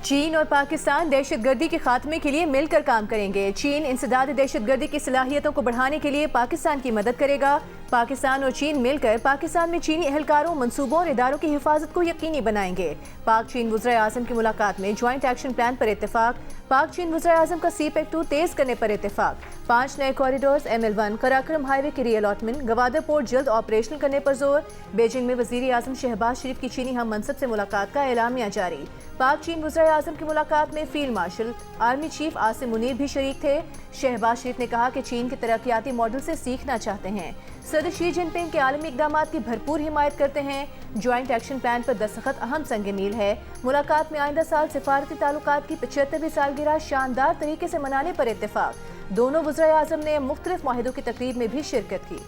चीन और पाकिस्तान दहशतगर्दी के खात्मे के लिए मिलकर काम करेंगे। चीन इंसदाद दहशतगर्दी की सलाहियतों को बढ़ाने के लिए पाकिस्तान की मदद करेगा। पाकिस्तान और चीन मिलकर पाकिस्तान में चीनी एहलकारों, मंसूबों और इदारों की हिफाजत को यकीनी बनाएंगे। पाक चीन वज़ीर आज़म की मुलाकात में ज्वाइंट एक्शन प्लान पर इत्तेफाक। पाक चीन वज़ीर आज़म का CPEC-2 तेज करने पर इत्तेफाक। 5 नए कॉरिडोर्स, ML1 कराक्रम हाईवे की रीअलॉटमेंट, गवादर पोर्ट जल्द ऑपरेशनल करने पर जोर। बीजिंग में वज़ीर आज़म शहबाज शरीफ की चीनी हम मनसब से मुलाकात का एलामिया जारी। पाक चीन वज़ीर आज़म की मुलाकात में field marshal army chief Asim Munir भी शरीक थे। शहबाज शरीफ ने कहा कि चीन के तरक्याती मॉडल से सीखना चाहते हैं। सदर शी जिनपिंग के आलमी इक़दामात की भरपूर हिमायत करते हैं। ज्वाइंट एक्शन प्लान पर दस्तखत अहम संग मील है। मुलाकात में आइंदा साल सिफारती ताल्लुकात की 75वीं सालगिरह शानदार तरीके से मनाने पर इत्तेफाक। दोनों वज़ीर आज़म ने मुख्तलिफ माहिदों की तकरीब में भी शिरकत की।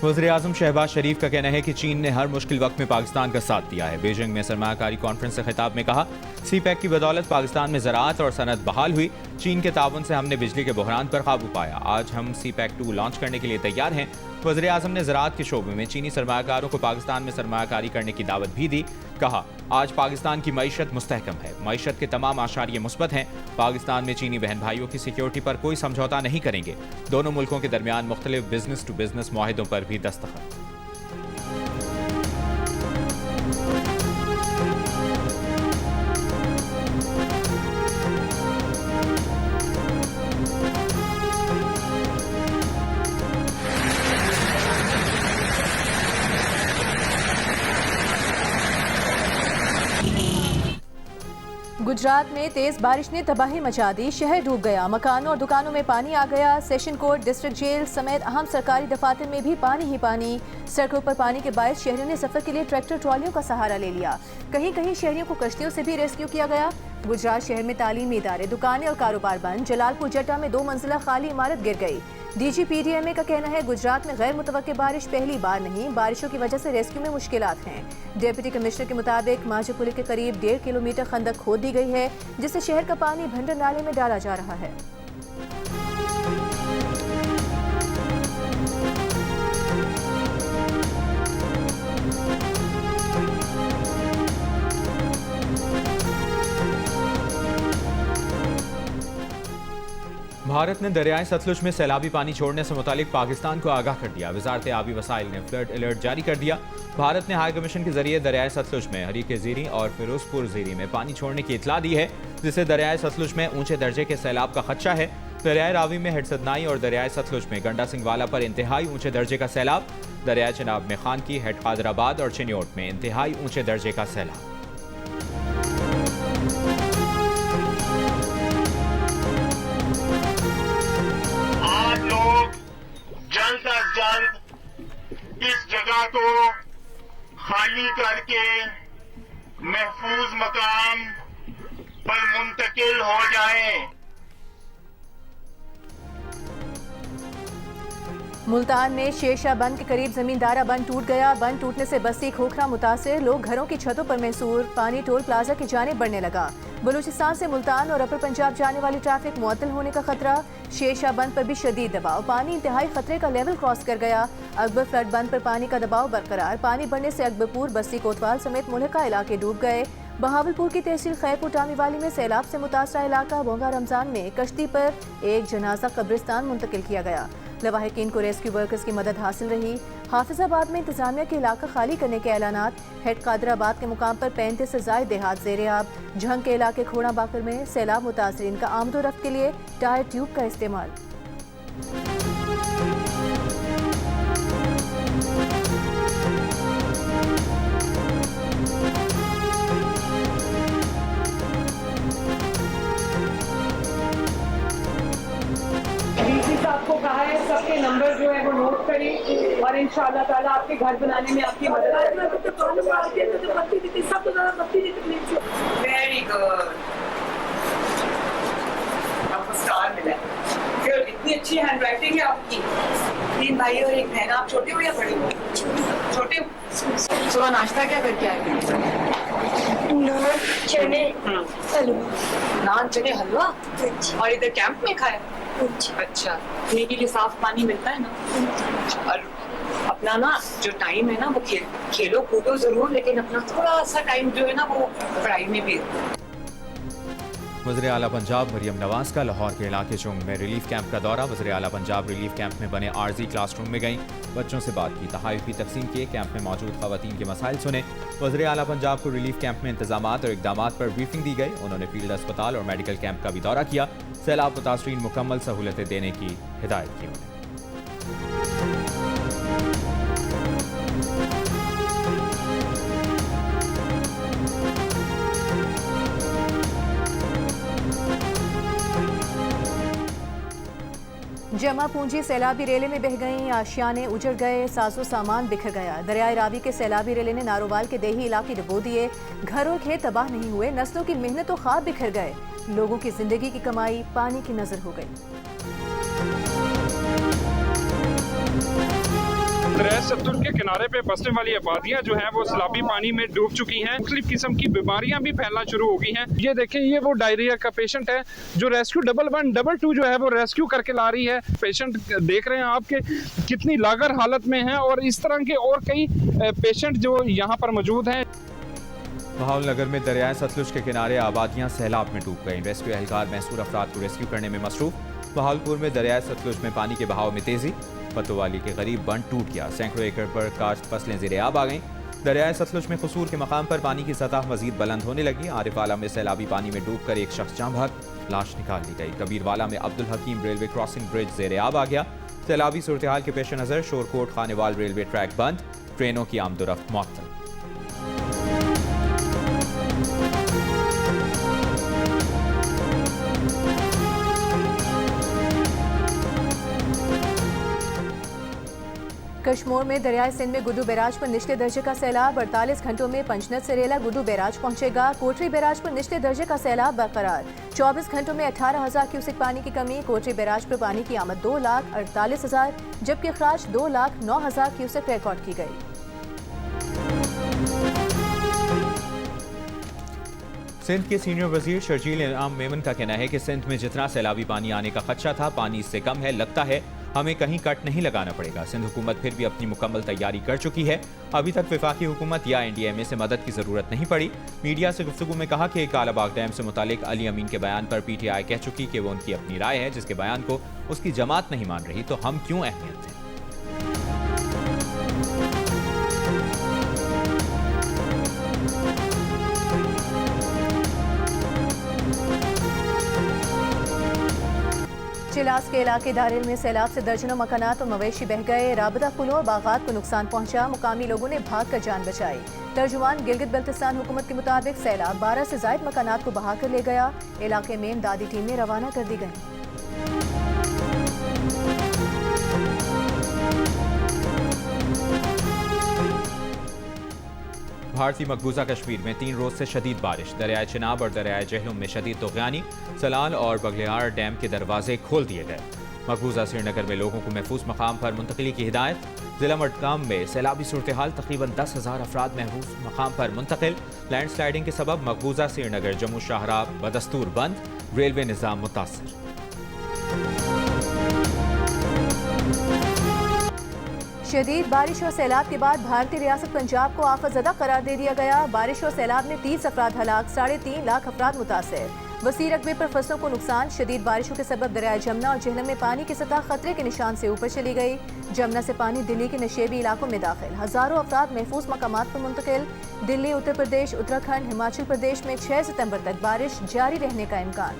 वज़ीर-ए-आज़म शहबाज शरीफ का कहना है कि चीन ने हर मुश्किल वक्त में पाकिस्तान का साथ दिया है। बीजिंग में सरमायाकारी कॉन्फ्रेंस से खिताब में कहा, CPEC की बदौलत पाकिस्तान में ज़राअत और सनत बहाल हुई। चीन के ताउन से हमने बिजली के बहरान पर काबू पाया। आज हम CPEC-2 लॉन्च करने के लिए तैयार हैं। वज़ीर-ए-आज़म ने ज़राअत के शोबे में चीनी सरमायाकारों को पाकिस्तान में सरमायाकारी करने की दावत भी दी। कहा, आज पाकिस्तान की मईशत मुस्तहकम है, मईशत के तमाम आशारिये मुस्बत हैं। पाकिस्तान में चीनी बहन भाइयों की सिक्योरिटी पर कोई समझौता नहीं करेंगे। दोनों मुल्कों के दरमियान मुख्तलिफ बिजनेस टू बिजनेस मुआहिदों पर भी दस्तखत। गुजरात में तेज बारिश ने तबाही मचा दी। शहर डूब गया, मकानों और दुकानों में पानी आ गया। सेशन कोर्ट, डिस्ट्रिक्ट जेल समेत अहम सरकारी दफातर में भी पानी ही पानी। सड़कों पर पानी के बायस शहरियों ने सफर के लिए ट्रैक्टर ट्रॉलियों का सहारा ले लिया। कहीं कहीं शहरियों को कश्तियों से भी रेस्क्यू किया गया। गुजरात शहर में तालीमी इदारे, दुकानें और कारोबार बंद। जलालपुर जट्टा में 2 मंजिला खाली इमारत गिर गई। DGPDMA का कहना है, गुजरात में गैर मुतवक्के बारिश पहली बार नहीं, बारिशों की वजह से रेस्क्यू में मुश्किलात हैं। डिप्टी कमिश्नर के मुताबिक माजपुली के करीब 1.5 किलोमीटर खंदक खोद दी गई है, जिससे शहर का पानी भंडर नाले में डाला जा रहा है। भारत ने दरियाए सतलुज में सैलाबी पानी छोड़ने से मुतालिक पाकिस्तान को आगाह कर दिया। वजारत आबी वसाइल ने फ्लड अलर्ट जारी कर दिया। भारत ने हाई कमीशन के जरिए दरियाए सतलुज में हरीके ज़ीरी और फिरोजपुर ज़ीरी में पानी छोड़ने की इतला दी है, जिससे दरियाए सतलुज में ऊंचे दर्जे के सैलाब का खदशा है। दरियाए रावी में हेडसदनाई और दरियाए सतलुज में गंडा सिंह वाला पर इंतहाई ऊंचे दर्जे का सैलाब। दरियाए चिनाब में खान की, हेड कादराबाद और चिन्योट में इंतहाई ऊंचे दर्जे का सैलाब। जल्द अज जल्द इस जगह को खाली करके महफूज मकाम पर मुंतकिल हो जाएं। मुल्तान में शेरशाह बंद के करीब जमींदारा बंद टूट गया। बंद टूटने से बस्ती खोखरा मुतासिर, लोग घरों की छतों पर महसूर। पानी टोल प्लाजा की जानिब बढ़ने लगा। बलूचिस्तान से मुल्तान और अपर पंजाब जाने वाली ट्रैफिक मुअत्तल होने का खतरा। शेरशाह बंद पर भी शदीद दबाव, पानी इंतहाई खतरे का लेवल क्रॉस कर गया। अकबर फ्लड बंद पर पानी का दबाव बरकरार। पानी बढ़ने से अकबरपुर, बस्ती कोतवाल समेत मुल्का इलाके डूब गए। बहावलपुर की तहसील खैरपुर टामीवाली में सैलाब से मुतासरा इलाका बोंगा रमजान में कश्ती पर एक जनाजा कब्रिस्तान मुंतकिल किया गया। लवाहिकीन को रेस्क्यू वर्कर्स की मदद हासिल रही। हाफिजाबाद में इंतजामिया के इलाका खाली करने के ऐलानात। हेड कादराबाद के मुकाम पर 35 से ज़ायद देहात ज़ेरे आब। झंग के इलाके खोड़ा बाकर में सैलाब मुतासरीन का आमदोरफ्त के लिए टायर ट्यूब का इस्तेमाल। आपको कहा है सबके नंबर जो है वो नोट करें और इंशाअल्लाह ताला आपके घर बनाने में आपकी मदद वेरी गुड। आपको स्टार मिला है। इतनी अच्छी हैंड राइटिंग है आपकी। 3 भाई और 1 बहन। आप छोटे हो या बड़े हो? छोटे हो। सुबह नाश्ता क्या करके आए? नान चने हलवा। नान चने हलवा और इधर कैंप में खाया। अच्छा, पीने के लिए साफ पानी मिलता है ना। और अपना ना जो टाइम है ना वो खेलो कूदो जरूर, लेकिन अपना थोड़ा सा टाइम जो है ना वो पढ़ाई में भी। वज़ीर आला पंजाब मरियम नवाज का लाहौर के इलाके चुंग में रिलीफ कैंप का दौरा। वज़ीर आला पंजाब रिलीफ कैंप में बने आर्जी क्लासरूम में गईं, बच्चों से बात की, तहाइफ भी तकसीम किए, कैंप में मौजूद खवातीन के मसाइल सुने। वज़ीर आला पंजाब को रिलीफ कैंप में इंतजामात और इकदामात पर ब्रीफिंग दी गई। उन्होंने फील्ड अस्पताल और मेडिकल कैंप का भी दौरा किया। सैलाब मुतासरीन मुकम्मल सहूलतें देने की हिदायत की उन्हें। जमा पूंजी सैलाबी रेले में बह गईं, आशियाने उजड़ गए, साजो सामान बिखर गया। दरियाए रावी के सैलाबी रेले ने नारोवाल के देही इलाके डुबो दिए। घर और खेत तबाह नहीं हुए, नस्लों की मेहनत और ख्वाब बिखर गए। लोगों की जिंदगी की कमाई पानी की नजर हो गई। दरिया सतलुज के किनारे पे बसने वाली आबादियां जो हैं वो सैलाबी पानी में डूब चुकी हैं। मुख्तलिफ किस्म की बीमारियां भी फैलना शुरू हो गई हैं। ये देखें, ये वो डायरिया का पेशेंट है जो रेस्क्यू 112 जो है वो रेस्क्यू करके ला रही है। पेशेंट देख रहे हैं आपके कितनी लागर हालत में है, और इस तरह के और कई पेशेंट जो यहाँ पर मौजूद हैं। बहावल नगर में दरियाए सतलुज के किनारे आबादियां सैलाब में डूब गईं। रेस्क्यू एहलकार महसूर अफराद को रेस्क्यू करने में मसरूफ। बहावलपुर में दरियाए सतलुज में पानी के बहाव में तेजी। पतोवाली के करीब बंद टूट गया, सैकड़ों एकड़ पर काश्त फसलें ज़ेरे आब आ गईं। दरियाए सतलुज में कसूर के मकाम पर पानी की सतह मजीद बुलंद होने लगी। आरिफवाला में सैलाबी पानी में डूबकर एक शख्स जाँ भाग, लाश निकाल ली गई। कबीरवाला में अब्दुल हकीम रेलवे क्रॉसिंग ब्रिज ज़ेरे आब आ गया। सैलाबी सूरत हाल के पेश नज़र शोरकोट खानेवाल रेलवे ट्रैक बंद, ट्रेनों की आमदोरफ्त मुअत्तल। कश्मीर में दरियाए सिंध में गुड्डू बैराज पर निचले दर्जे का सैलाब। 48 घंटों में पंचनद से रेला गुड्डू बैराज पहुंचेगा। कोटरी बैराज पर निचले दर्जे का सैलाब बरकरार। 24 घंटों में 18,000 क्यूसेक पानी की कमी। कोटरी बैराज पर पानी की आमद 2,48,000 जबकि अखराज 2,09,000 क्यूसेक रिकॉर्ड की गई। सिंध के सीनियर वजीर शर्जील इनाम मेमन का कहना है कि सिंध में जितना सैलाबी पानी आने का खदशा था, पानी इससे कम है। लगता है हमें कहीं कट नहीं लगाना पड़ेगा। सिंध हुकूमत फिर भी अपनी मुकम्मल तैयारी कर चुकी है। अभी तक वफाकी हुकूमत या NDMA से मदद की जरूरत नहीं पड़ी। मीडिया से गुफ्तगू में कहा कि कालाबाग डैम से मुतालिक अली अमीन के बयान पर PTI कह चुकी कि वो उनकी अपनी राय है, जिसके बयान को उसकी जमात नहीं मान रही, तो हम क्यों अहमियत दें। चिलास के इलाके दारिल में सैलाब से दर्जनों मकानात और मवेशी बह गए। राबता पुलों और बागात को नुकसान पहुंचा। मुकामी लोगों ने भागकर जान बचाई। तर्जुमान गिलगित बल्तिस्तान हुकूमत के मुताबिक सैलाब 12 से ज़ायद मकानात को बहा कर ले गया। इलाके में इमदादी टीमें रवाना कर दी गईं। भारतीय मकबूजा कश्मीर में 3 रोज से शदीद बारिश। दरियाए चिनाब और दरियाए जहलुम में शदीद तूफ़ानी। सलाल और बगलियार डैम के दरवाजे खोल दिए गए। मकबूजा श्रीनगर में लोगों को महफूज मकाम पर मुंतकिली की हिदायत। जिला मडगाम में सैलाबी सूरत हाल, तकरीबन 10,000 अफराद महफूज मकाम पर मुंतकिल। लैंड स्लाइडिंग के सबब मकबूजा श्रीनगर जम्मू शाहराह बदस्तूर बंद, रेलवे निज़ाम मुतासर। शदीद बारिश और सैलाब के बाद भारतीय रियासत पंजाब को आफतज़दा करार दे दिया गया। बारिश और सैलाब ने 30 अफराद हलाक, 3.5 लाख अफराद मुतासर। वसी रकबे पर फसलों को नुकसान। शदीद बारिशों के सबब दरिया जमुना और झेलम में पानी की सतह खतरे के निशान से ऊपर चली गई। जमुना से पानी दिल्ली के नशेबी इलाकों में दाखिल। हज़ारों अफराद महफूज मकामात पर मुंतकिल। दिल्ली, उत्तर प्रदेश, उत्तराखंड, हिमाचल प्रदेश में 6 सितंबर तक बारिश जारी रहने का इम्कान।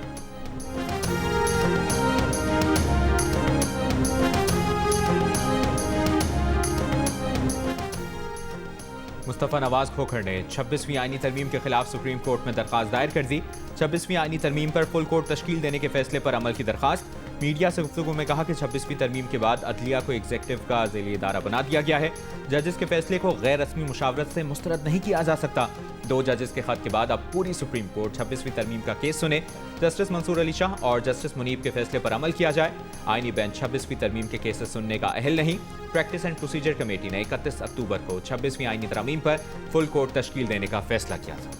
मुस्तफ़ा नवाज खोखर ने 26वीं आईनी तरमीम के खिलाफ सुप्रीम कोर्ट में दरख्वास्त दायर कर दी। 26वीं आईनी तरमीम पर फुल कोर्ट तश्कील देने के फैसले पर अमल की दरख्वास्त। मीडिया से गुफ्तगू में कहा कि 26वीं तरमीम के बाद अदलिया को एग्जीक्यूटिव का ज़ेली इदारा बना दिया गया है। जजेस के फैसले को गैर रस्मी मुशावरत से मुस्तरद नहीं किया जा सकता। 2 जजेस के खत के बाद अब पूरी सुप्रीम कोर्ट 26वीं तरमीम का केस सुने। जस्टिस मंसूर अली शाह और जस्टिस मुनीब के फैसले पर अमल किया जाए। आईनी बेंच 26वीं तरमीम के केसेस सुनने का अहल नहीं। प्रैक्टिस एंड प्रोसीजर कमेटी ने 31 अक्टूबर को 26वीं आईनी तरमीम पर फुल कोर्ट तश्कील देने का फैसला किया था।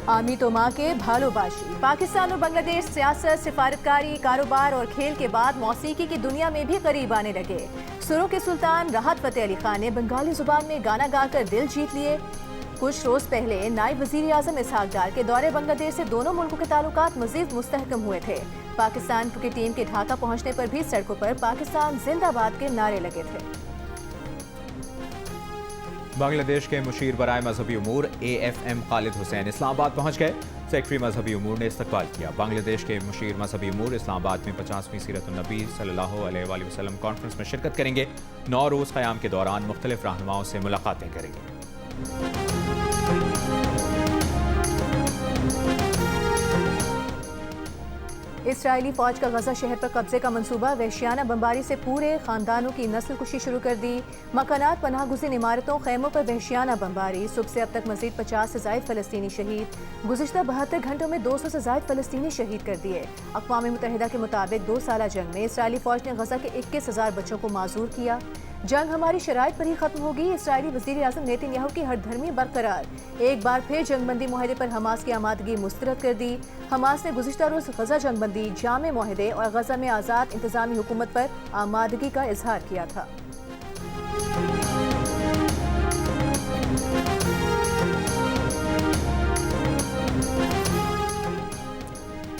आमी तो माँ के भालोबाशी। पाकिस्तान और बांग्लादेश सियासत, सिफारतकारी, कारोबार और खेल के बाद मौसीकी की दुनिया में भी करीब आने लगे। सुरों के सुल्तान राहत फतेह अली खान ने बंगाली जुबान में गाना गाकर दिल जीत लिए। कुछ रोज पहले नायब वजीर आजम इसहाक डार के दौरे बांग्लादेश से दोनों मुल्कों के ताल्लुकात मजीद मुस्तहकम हुए थे। पाकिस्तान क्रिकेट टीम के ढाका पहुंचने पर भी सड़कों पर पाकिस्तान जिंदाबाद के नारे लगे थे। बांग्लादेश के मुशीर बराए मजहबी उमूर AFM खालिद हुसैन इस्लामाबाद पहुंच गए। सेक्रेटरी मजहबी उमूर ने इस्तकबाल किया। बांग्लादेश के मुशीर मजहबी उमूर इस्लामाबाद में 50वीं सीरत-उन-नबी सल्लल्लाहु अलैहि वसल्लम कॉन्फ्रेंस में शिरकत करेंगे। 9 रोज़ क़याम के दौरान मुख्तलिफ रहनुमाओं से मुलाकातें करेंगे। इसराइली फौज का गजा शहर पर कब्जे का मंसूबा। वहशियाना बमबारी से पूरे खानदानों की नस्ल कुशी शुरू कर दी। मकानात, पनाह गुज़ीन इमारतों, खैमों पर वहशियाना बमबारी। सुबह से अब तक मजीद 50 से ज़ायद फ़लस्तीनी शहीद। गुज़िश्ता 72 घंटों में 200 से ज़ायद फ़लस्तीनी शहीद कर दिए। अक़वाम मुत्तहिदा के मुताबिक 2 साला जंग में इसराइली फौज ने गजा के 21,000 बच्चों को माजूर किया। जंग हमारी शराइत पर ही खत्म होगी। इसराइली वज़ीर आज़म नेतन्याहू की हरधर्मी बरकरार। एक बार फिर जंगबंदी मुआहदे पर हमास की आमादगी मुस्तरद कर दी। हमास ने गुज़िश्ता रोज़ गजा जंगबंदी, जामे मुआहदे और गजा में आज़ाद इंतज़ामी हुकूमत पर आमादगी का इजहार किया था।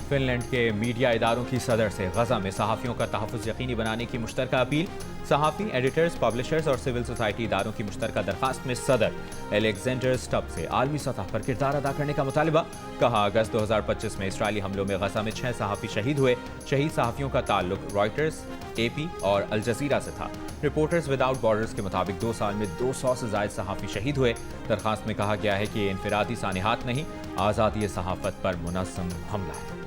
फिनलैंड के मीडिया इदारों की सदर से गजा में सहाफ़ियों का तहफ़्फ़ुज़ यकीनी बनाने की मुश्तरका अपील। सहाफ़ी, एडिटर्स, पब्लिशर्स और सिविल सोसाइटी इदारों की मुश्तरका दरखास्त में सदर एलेक्जेंडर स्टब से आलमी सतह पर किरदार अदा करने का मुतालिबा। कहा, अगस्त 2025 में इसराइली हमलों में गजा में 6 सहाफ़ी शहीद हुए। शहीद सहाफ़ियों का ताल्लुक रॉयटर्स, AP और अल जज़ीरा से था। रिपोर्टर्स विदाउट बॉर्डर्स के मुताबिक 2 साल में 200 से ज़ायद सहाफ़ी शहीद हुए। दरखास्त में कहा गया है कि ये इनफरादी सानिहात नहीं, आज़ादी सहाफ़त पर मुनज़्ज़म हमला है।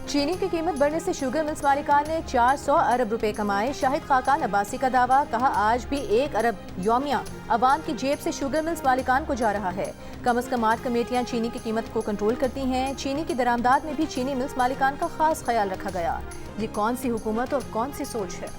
चीनी की कीमत बढ़ने से शुगर मिल्स मालिकान ने 400 अरब रुपए कमाए। शाहिद खाकान अब्बासी का दावा। कहा, आज भी 1 अरब यौमिया अवाम की जेब से शुगर मिल्स मालिकान को जा रहा है। कम अज़ कम 8 कमेटियां चीनी की कीमत को कंट्रोल करती हैं। चीनी की दरामदाद में भी चीनी मिल्स मालिकान का खास ख्याल रखा गया। ये कौन सी हुकूमत और कौन सी सोच है?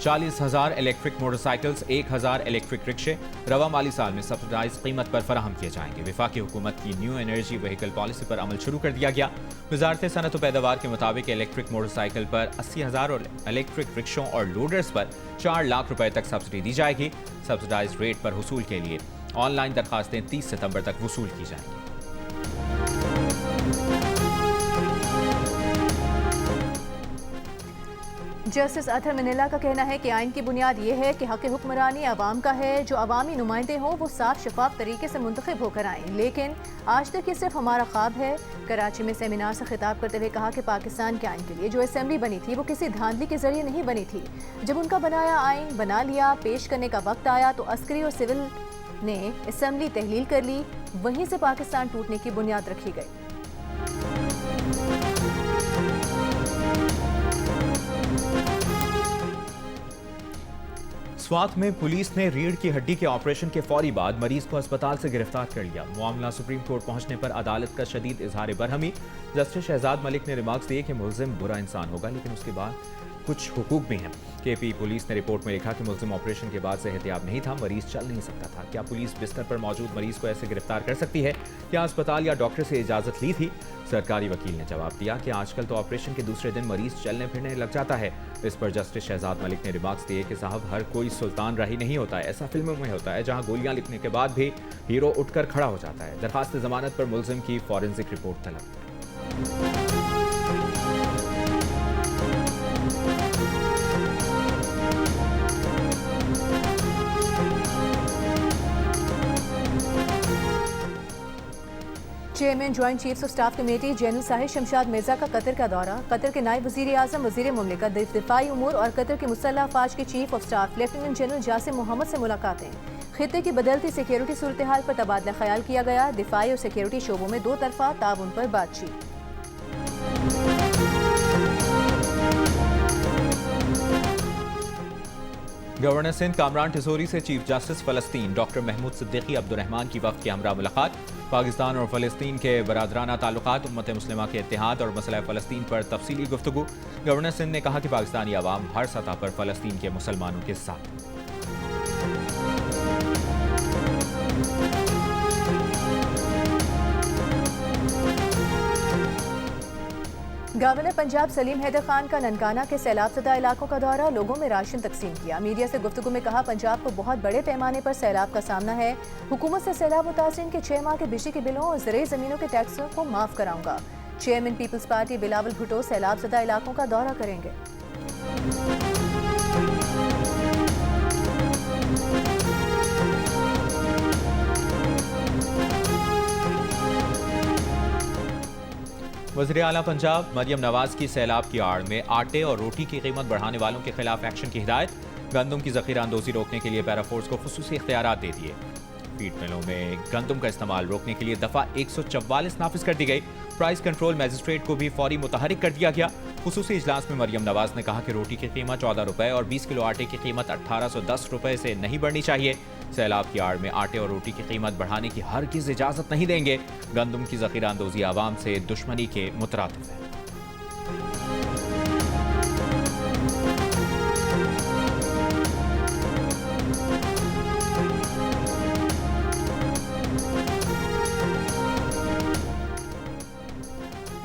40,000 इलेक्ट्रिक मोटरसाइकिल्स, 1,000 इलेक्ट्रिक रिक्शे रवा माली साल में सब्सिडाइज कीमत पर फराहम किए जाएंगे। वफाकी हुकूमत की न्यू एनर्जी व्हीकल पॉलिसी पर अमल शुरू कर दिया गया। वजारत सनत व पैदावार के मुताबिक इलेक्ट्रिक मोटरसाइकिल पर 80,000 और इलेक्ट्रिक रिक्शों और लोडर्स पर 4 लाख रुपए तक सब्सिडी दी जाएगी। सब्सिडाइज रेट पर हुसूल के लिए ऑनलाइन दरखास्तें 30 सितंबर तक वसूल की जाएंगी। जस्टिस अतहर मनीला का कहना है कि आइन की बुनियाद ये है कि हक़ हुक्मरानी अवाम का है। जो अवामी नुमाइंदे हों वो साफ शफाफ तरीके से मुंतखब होकर आएँ, लेकिन आज तक ये सिर्फ हमारा ख्वाब है। कराची में सेमिनार से खिताब करते हुए कहा कि पाकिस्तान के आइन के लिए जो असेंबली बनी थी वो किसी धांधली के जरिए नहीं बनी थी। जब उनका बनाया आइन बना लिया, पेश करने का वक्त आया तो अस्करी और सिविल ने असेंबली तहलील कर ली। वहीं से पाकिस्तान टूटने की बुनियाद रखी गई। स्वात में पुलिस ने रीढ़ की हड्डी के ऑपरेशन के फौरी बाद मरीज को अस्पताल से गिरफ्तार कर लिया। मामला सुप्रीम कोर्ट पहुंचने पर अदालत का शदीद इजहार बरहमी। जस्टिस शहजाद मलिक ने रिमार्क्स दिए कि मुल्जिम बुरा इंसान होगा, लेकिन उसके बाद कुछ हुकूक भी हैं। KP पुलिस ने रिपोर्ट में लिखा कि मुल्जिम ऑपरेशन के बाद सेहतियाब नहीं था, मरीज चल नहीं सकता था। क्या पुलिस बिस्तर पर मौजूद मरीज को ऐसे गिरफ्तार कर सकती है? क्या अस्पताल या डॉक्टर से इजाजत ली थी? सरकारी वकील ने जवाब दिया कि आजकल तो ऑपरेशन के दूसरे दिन मरीज चलने फिरने लग जाता है। इस पर जस्टिस शहजाद मलिक ने रिमार्क्स दिए कि साहब, हर कोई सुल्तान राही नहीं होता है। ऐसा फिल्मों में होता है जहां गोलियां लिखने के बाद भी हीरो उठकर खड़ा हो जाता है। दरखास्त जमानत पर मुल्जिम की फॉरेंसिक रिपोर्ट तलब। Chairman joint chiefs of staff committee general Sahir Shamshad Mirza का कतर का दौरा। कतर के नायब वज़ीर आज़म वज़ीर मुमलिकत दिफाई उमूर और कतर के मुसल्लह अफवाज के chief of staff lieutenant general Jasim Mohammed से मुलाकातें। खित्ते की बदलती सिक्योरिटी सूरत हाल पर तबादला ख्याल किया गया। दिफाई और सिक्योरिटी शोबों में दो तरफा ताउन पर बातचीत। गवर्नर सिंध कामरान ठिसोरी से चीफ जस्टिस फलस्तीन डॉक्टर महमूद सिद्दीकी अब्दुर्रहमान की वक्त के हमरा मुलाकात। पाकिस्तान और फलस्तीन के बरादराना ताल्लुकात, उम्मत मुस्लिमा के इत्तेहाद और मसला फलस्तीन पर तफसीली गुफ्तगू। गवर्नर सिंध ने कहा कि पाकिस्तानी अवाम हर सतह पर फलस्तीन के मुसलमानों के साथ। गवर्नर पंजाब सलीम हैदर खान का ननकाना के सैलाब ज़दा इलाकों का दौरा। लोगों में राशन तकसीम किया। मीडिया से गुफ्तगू में कहा, पंजाब को बहुत बड़े पैमाने पर सैलाब का सामना है। हुकूमत से सैलाब मुतासिरीन के 6 माह के बिजली के बिलों और ज़रूरी ज़मीनों के टैक्सों को माफ़ कराऊंगा। चेयरमैन पीपल्स पार्टी बिलावल भुट्टो सैलाब ज़दा इलाकों का दौरा करेंगे। वज़ीर आला पंजाब मरियम नवाज की सैलाब की आड़ में आटे और रोटी की कीमत बढ़ाने वालों के खिलाफ एक्शन की हिदायत। गंदम की ज़ख़ीरा अंदोज़ी रोकने के लिए पैराफोर्स को खुसूसी इख्तियारात दे दिए। फीड मिलों में गंदम का इस्तेमाल रोकने के लिए दफ़ा 144 नाफिज कर दी गई। प्राइस कंट्रोल मैजिस्ट्रेट को भी फौरी मुतहरिक कर दिया गया। खुसूसी इजलास में मरियम नवाज ने कहा कि रोटी की कीमत 14 रुपये और 20 किलो आटे की कीमत 1810 रुपये से नहीं बढ़नी चाहिए। सैलाब की आड़ में आटे और रोटी की कीमत बढ़ाने की हरगिज़ इजाज़त नहीं देंगे। गंदम की ज़ख़ीरा अंदोज़ी आवाम से दुश्मनी के मुतरादिफ है।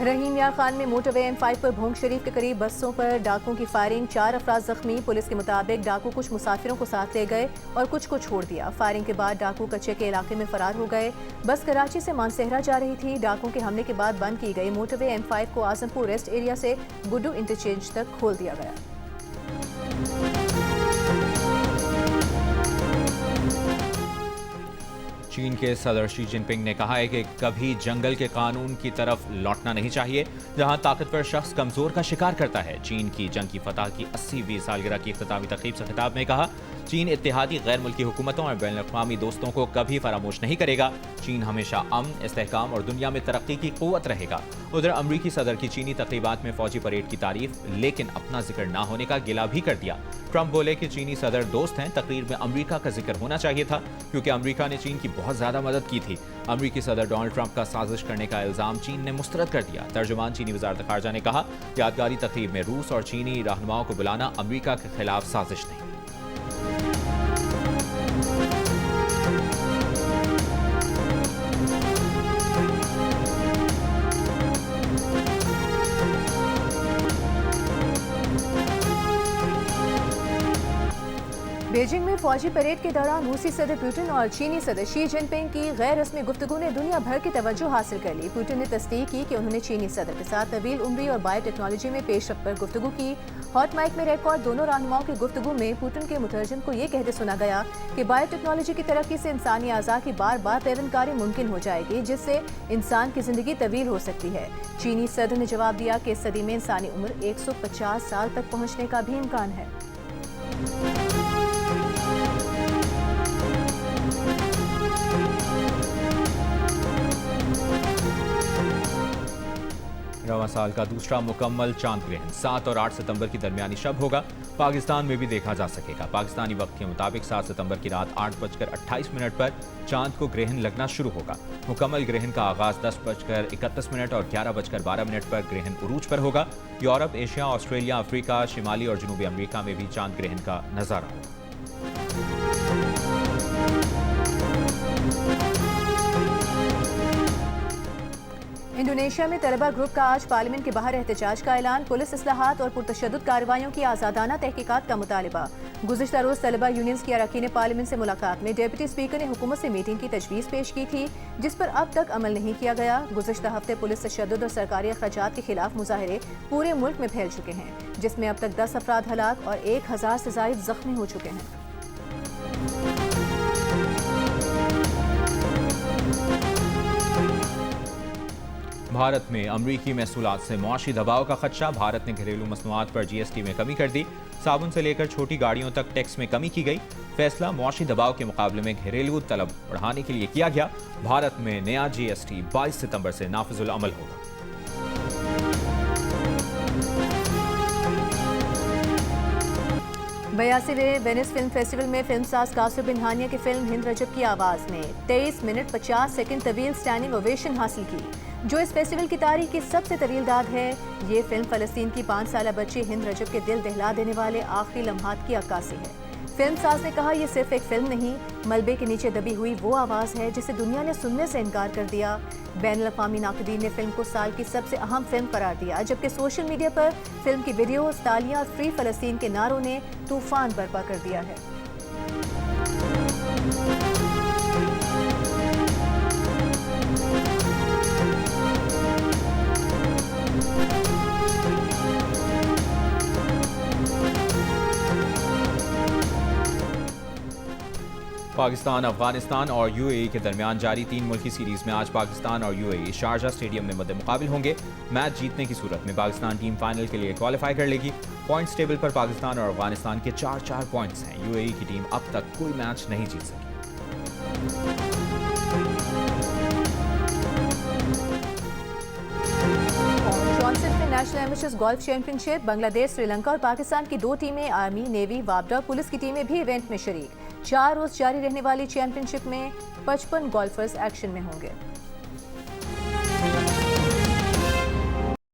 रहीम यार खान में मोटरवे M5 पर भोंग शरीफ के करीब बसों पर डाकुओं की फायरिंग। 4 अफराद जख्मी। पुलिस के मुताबिक डाकू कुछ मुसाफिरों को साथ ले गए और कुछ को छोड़ दिया। फायरिंग के बाद डाकू कच्चे के इलाके में फरार हो गए। बस कराची से मानसेहरा जा रही थी। डाकुओं के हमले के बाद बंद की गई मोटरवे M5 को आजमपुर रेस्ट एरिया से गुड्डू इंटरचेंज तक खोल दिया गया। चीन के सदर शी जिनपिंग ने कहा है कि कभी जंगल के कानून की तरफ लौटना नहीं चाहिए जहां ताकतवर शख्स कमजोर का शिकार करता है। चीन की जंग की फतह की 80वीं सालगिरह की इख्तितामी तकरीब से खिताब में कहा, चीन इत्तेहादी गैर मुल्की हुकूमतों और बैनुल-अक़वामी दोस्तों को कभी फरामोश नहीं करेगा। चीन हमेशा अमन, इस्तेहकाम और दुनिया में तरक्की की क़ुव्वत रहेगा। उधर अमरीकी सदर की चीनी तक़रीबात में फौजी परेड की तारीफ, लेकिन अपना जिक्र ना होने का गिला भी कर दिया। ट्रंप बोले कि चीनी सदर दोस्त हैं। तकरीर में अमरीका का जिक्र होना चाहिए था क्योंकि अमरीका ने चीन की बहुत ज़्यादा मदद की थी। अमरीकी सदर डोनाल्ड ट्रंप का साजिश करने का इल्ज़ाम चीन ने मुस्तरद कर दिया। तर्जुमान चीनी वज़ारत ख़ारजा ने कहा, यादगारी तकरीब में रूस और चीनी रहनुमाओं को बुलाना अमरीका के खिलाफ साजिश नहीं। बीजिंग में फौजी परेड के दौरान रूसी सदर पुतिन और चीनी सदर शी जिनपिंग की गैर रस्मी गुफ्तगू ने दुनिया भर की तवज्जो हासिल कर ली। पुतिन ने तस्दीक की कि उन्होंने चीनी सदर के साथ तवील उम्री और बायोटेक्नोलॉजी में पेशरफ्त पर गुफ्तगू की। हॉट माइक में रिकॉर्ड दोनों रहनुमाओं की गुफ्तगू में पुतिन के मुतरजम को ये कहते सुना गया कि बायोटेक्नोलॉजी की तरक्की से इंसानी आज़ा की बार बार पैवंदकारी मुमकिन हो जाएगी, जिससे इंसान की जिंदगी तवील हो सकती है। चीनी सदर ने जवाब दिया कि इस सदी में इंसानी उम्र 150 साल तक पहुँचने का भी इम्कान है। रवां साल का दूसरा मुकम्मल चांद ग्रहण 7 और 8 सितंबर की दरमियानी शब होगा। पाकिस्तान में भी देखा जा सकेगा। पाकिस्तानी वक्त के मुताबिक 7 सितंबर की रात 8:28 पर चांद को ग्रहण लगना शुरू होगा। मुकम्मल ग्रहण का आगाज 10:31 और 11:12 पर ग्रहण उरूज पर होगा। यूरोप, एशिया, ऑस्ट्रेलिया, अफ्रीका, शिमाली और जनूबी अमेरिका में भी चांद ग्रहण का नजारा होगा। इंडोनेशिया में तलबा ग्रुप का आज पार्लियामेंट के बाहर एहतजाज का ऐलान। पुलिस इस्लाहात और पुरतशद्दुद कार्रवाइयों की आज़ादाना तहकीकात का मुतालिबा। गुज़िश्ता रोज़ तलबा यूनियंस की अरकान पार्लियामेंट से मुलाकात में डिप्टी स्पीकर ने हुकूमत से मीटिंग की तजवीज़ पेश की थी, जिस पर अब तक अमल नहीं किया गया। गुज़िश्ता हफ्ते पुलिस तशद्दुद और सरकारी अखराजात के खिलाफ मुजाहरे पूरे मुल्क में फैल चुके हैं, जिसमें अब तक 10 अफराद हलाक और 1000 से ज़ायद जख्मी हो चुके हैं। भारत में अमरीकी महसूलात से मुआशी दबाव का खदशा। भारत ने घरेलू मसनूआत पर GST में कमी कर दी। साबुन से लेकर छोटी गाड़ियों तक टैक्स में कमी की गई। फैसला मुआशी दबाव के मुकाबले में घरेलू तलब बढ़ाने के लिए किया गया। भारत में नया GST 22 सितंबर से नाफिजुल अमल होगा। बयासीवें वेनिस फिल्म फेस्टिवल में फिल्मसाज कासर बिन हानिया की फिल्म हिंद रजब की आवाज़ ने 23 मिनट 50 सेकंड तवील स्टैंडिंग ओवेशन हासिल की, जो इस फेस्टिवल की तारीख की सबसे तवील दाद है। ये फिल्म फ़लस्तीन की 5 साला बच्ची हिंद रजब के दिल दहला देने वाले आखिरी लम्हात की अक्कासी है। फिल्मसाज ने कहा, यह सिर्फ एक फिल्म नहीं, मलबे के नीचे दबी हुई वो आवाज़ है जिसे दुनिया ने सुनने से इनकार कर दिया। बैनुल-अक़वामी नाक़दीन ने फिल्म को साल की सबसे अहम फिल्म करार दिया, जबकि सोशल मीडिया पर फिल्म की वीडियोस, तालियां और फ्री फ़लस्तीन के नारों ने तूफान बर्पा कर दिया है। पाकिस्तान, अफगानिस्तान और UAE के दरमियान जारी 3 मुल्की सीरीज में आज पाकिस्तान और UAE शारजा स्टेडियम में मद्दे मुकाबिल होंगे। मैच जीतने की सूरत में पाकिस्तान टीम फाइनल के लिए क्वालिफाई कर लेगी। पॉइंट्स टेबल पर पाकिस्तान और अफगानिस्तान के 4-4 पॉइंट्स हैं। UAE की टीम अब तक कोई मैच नहीं जीत सकी। National amateurs golf championship, Bangladesh, Sri Lanka और पाकिस्तान की 2 टीमें, आर्मी, नेवी, वापडा, पुलिस की टीमें भी इवेंट में शरीक। 4 रोज जारी रहने वाली चैंपियनशिप में 55 गोल्फर्स एक्शन में होंगे।